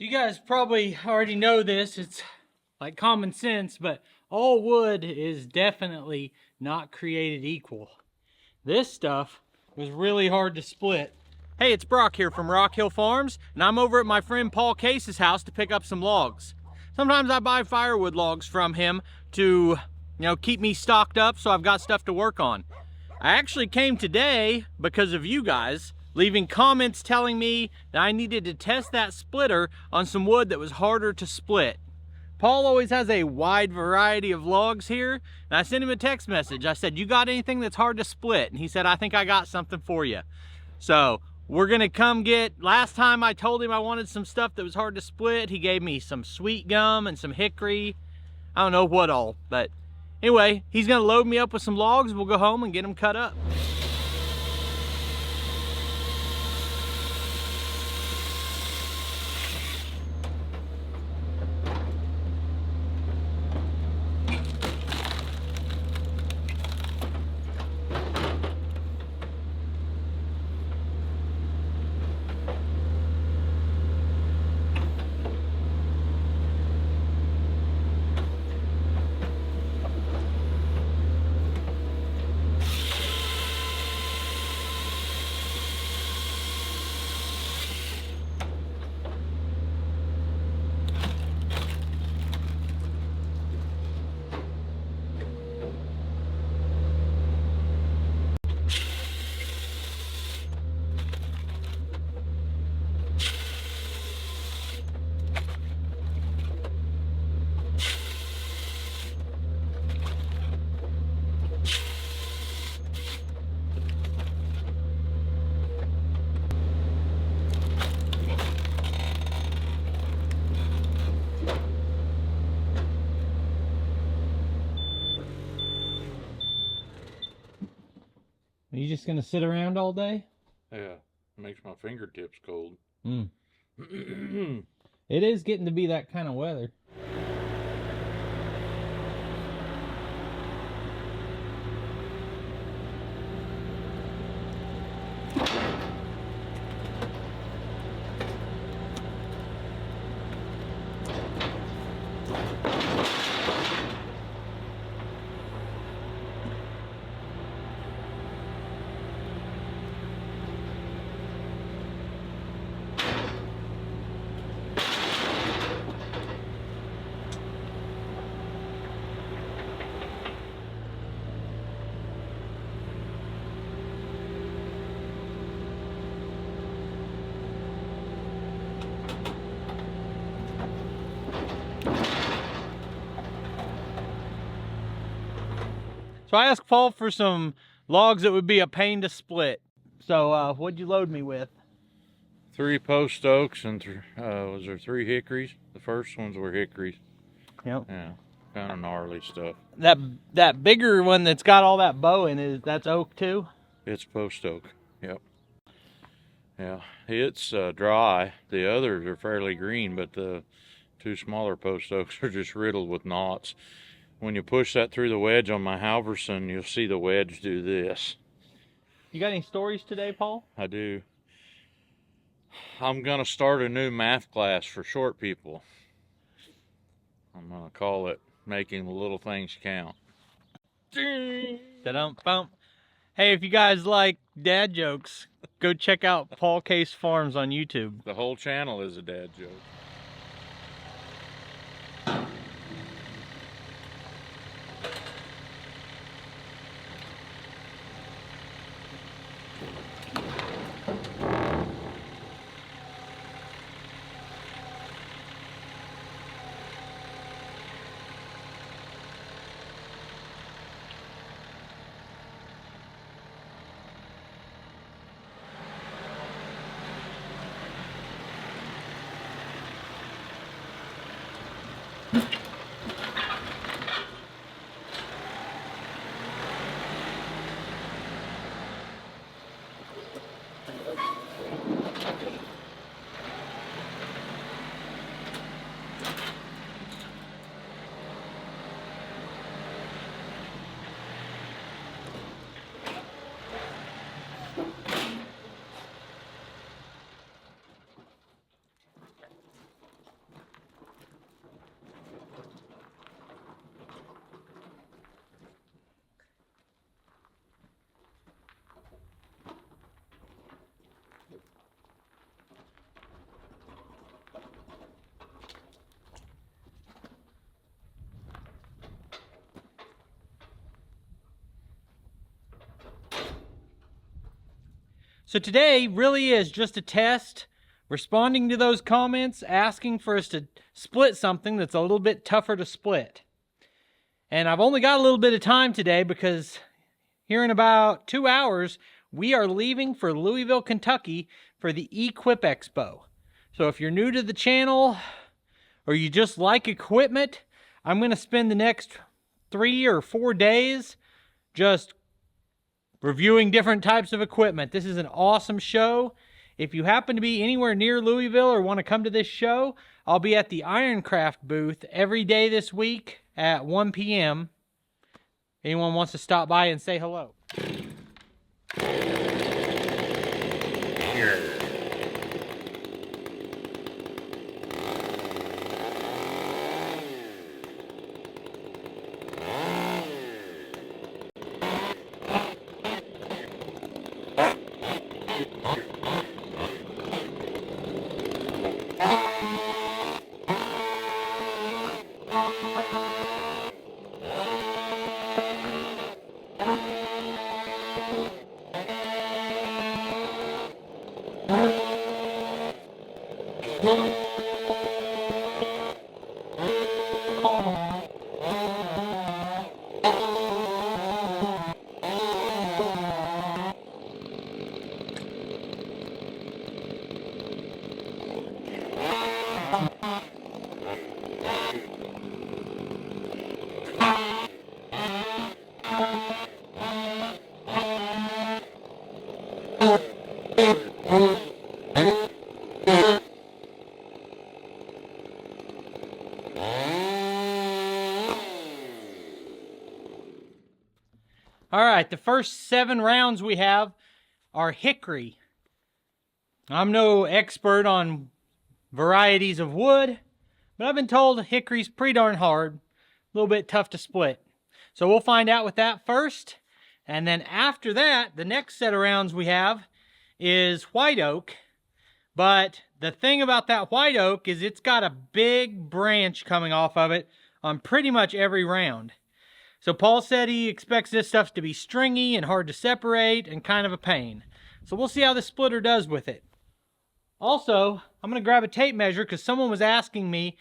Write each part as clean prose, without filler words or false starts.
You guys probably already know this, it's like common sense, but all wood is definitely not created equal. This stuff was really hard to split. Hey, it's Brock here from Rockhill Farms, and I'm over at my friend Paul Case's house to pick up some logs. Sometimes I buy firewood logs from him to, keep me stocked up so I've got stuff to work on. I actually came today because of you guys leaving comments telling me that I needed to test that splitter on some wood that was harder to split. Paul always has a wide variety of logs here, and I sent him a text message. I said, you got anything that's hard to split? And he said, I think I got something for you. So we're gonna come get, last time I told him I wanted some stuff that was hard to split, he gave me some sweet gum and some hickory. I don't know what all, but anyway, he's gonna load me up with some logs. We'll go home and get them cut up. Are you just gonna sit around all day? Yeah, it makes my fingertips cold. It is getting to be that kind of weather. So I asked Paul for some logs that would be a pain to split. So what'd you load me with? 3 post oaks and was there 3 hickories? The first ones were hickories. Yep. Yeah, kind of gnarly stuff. That bigger one that's got all that bow in that's oak too? It's post oak. Yep. Yeah, it's dry. The others are fairly green, but the 2 smaller post oaks are just riddled with knots. When you push that through the wedge on my Halverson, you'll see the wedge do this. You got any stories today, Paul? I do. I'm gonna start a new math class for short people. I'm gonna call it Making the Little Things Count. Da-dum-bum. Hey, if you guys like dad jokes, go check out Paul Case Farms on YouTube. The whole channel is a dad joke. So today really is just a test, responding to those comments, asking for us to split something that's a little bit tougher to split. And I've only got a little bit of time today because here in about 2 hours, we are leaving for Louisville, Kentucky for the Equip Expo. So if you're new to the channel or you just like equipment, I'm going to spend the next 3 or 4 days just reviewing different types of equipment. This is an awesome show. If you happen to be anywhere near Louisville or want to come to this show, I'll be at the Ironcraft booth every day this week at 1 p.m. Anyone wants to stop by and say hello. All right, the first 7 rounds we have are hickory. I'm no expert on varieties of wood, but I've been told hickory's pretty darn hard, a little bit tough to split. So we'll find out with that first, and then after that, the next set of rounds we have is white oak. But the thing about that white oak is it's got a big branch coming off of it on pretty much every round. So Paul said he expects this stuff to be stringy and hard to separate and kind of a pain. So we'll see how the splitter does with it. Also, I'm going to grab a tape measure because someone was asking me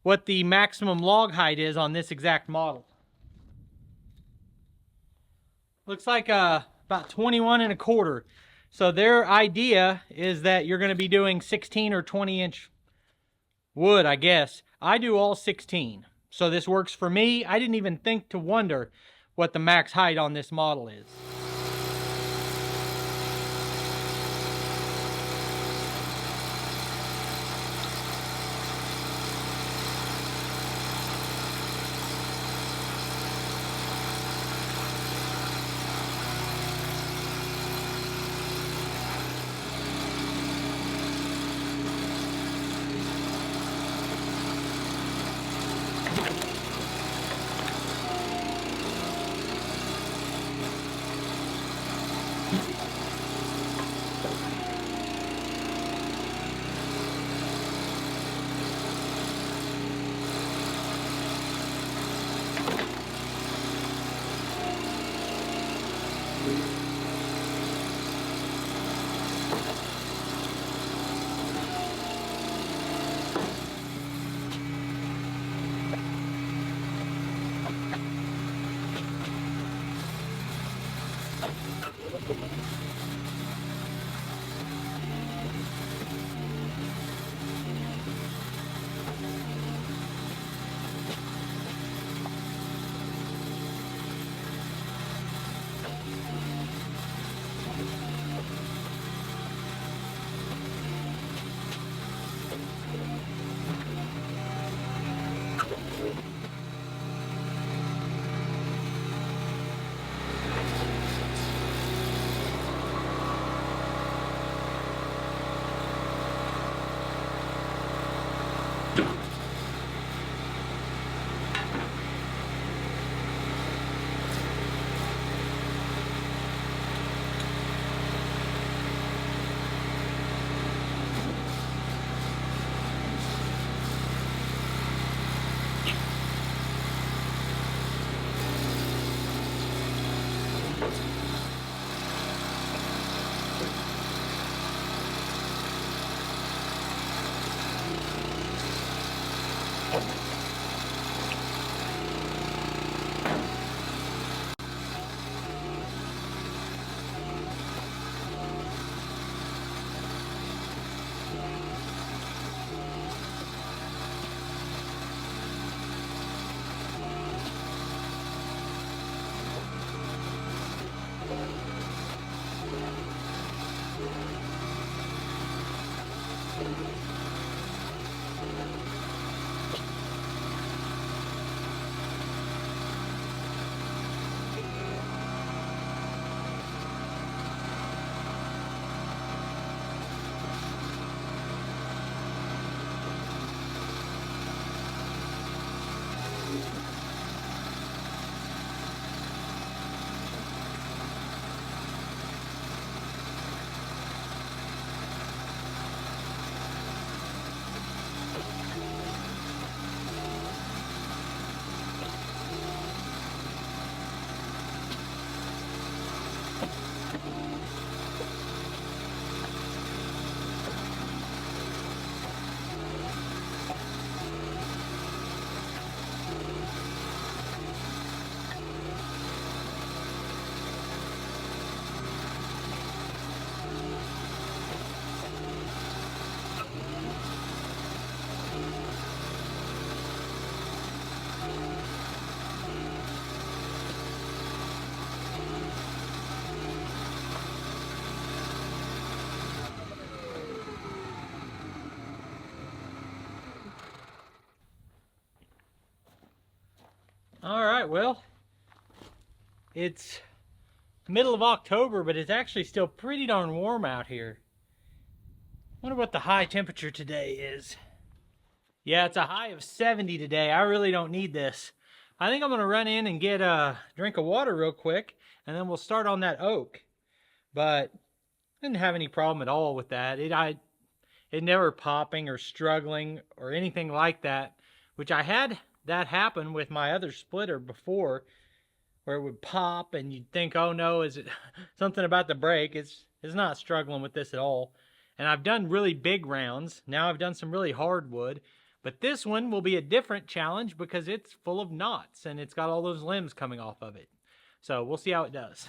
what the maximum log height is on this exact model. Looks like about 21 1/4. So their idea is that you're going to be doing 16 or 20 inch wood, I guess. I do all 16. So this works for me. I didn't even think to wonder what the max height on this model is. All right, well, it's middle of October, but it's actually still pretty darn warm out here. Wonder what the high temperature today is. Yeah, it's a high of 70 today. I really don't need this. I think I'm gonna run in and get a drink of water real quick, and then we'll start on that oak. But I didn't have any problem at all with that. It never popping or struggling or anything like that, which I had that happen with my other splitter before, where it would pop and you'd think, oh no, is it something about the brake? It's not struggling with this at all. And I've done really big rounds. Now I've done some really hardwood, but this one will be a different challenge because it's full of knots and it's got all those limbs coming off of it. So we'll see how it does.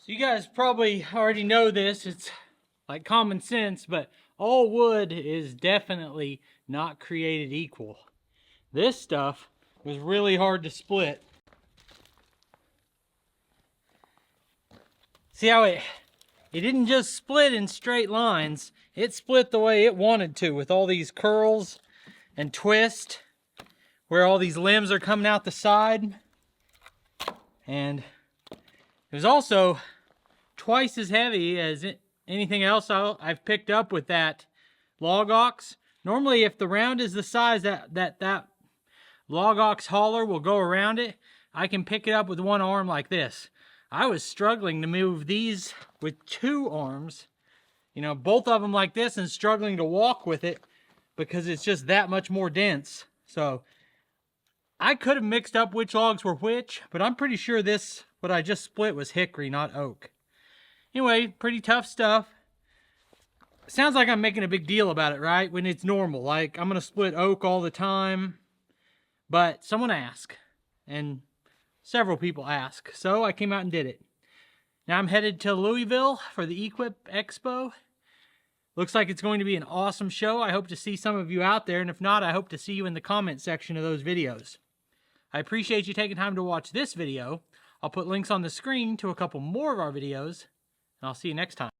So you guys probably already know this, it's like common sense, but all wood is definitely not created equal. This stuff was really hard to split. See how it didn't just split in straight lines, it split the way it wanted to with all these curls and twists where all these limbs are coming out the side. And it was also twice as heavy as anything else I've picked up with that log ox. Normally, if the round is the size that log ox hauler will go around it, I can pick it up with one arm like this. I was struggling to move these with two arms, both of them like this, and struggling to walk with it because it's just that much more dense So I could have mixed up which logs were which, but I'm pretty sure this, what I just split, was hickory, not oak. Anyway, pretty tough stuff. Sounds like I'm making a big deal about it, right? When it's normal. Like, I'm going to split oak all the time. But someone asked, and several people asked, so I came out and did it. Now I'm headed to Louisville for the Equip Expo. Looks like it's going to be an awesome show. I hope to see some of you out there, and if not, I hope to see you in the comment section of those videos. I appreciate you taking time to watch this video. I'll put links on the screen to a couple more of our videos, and I'll see you next time.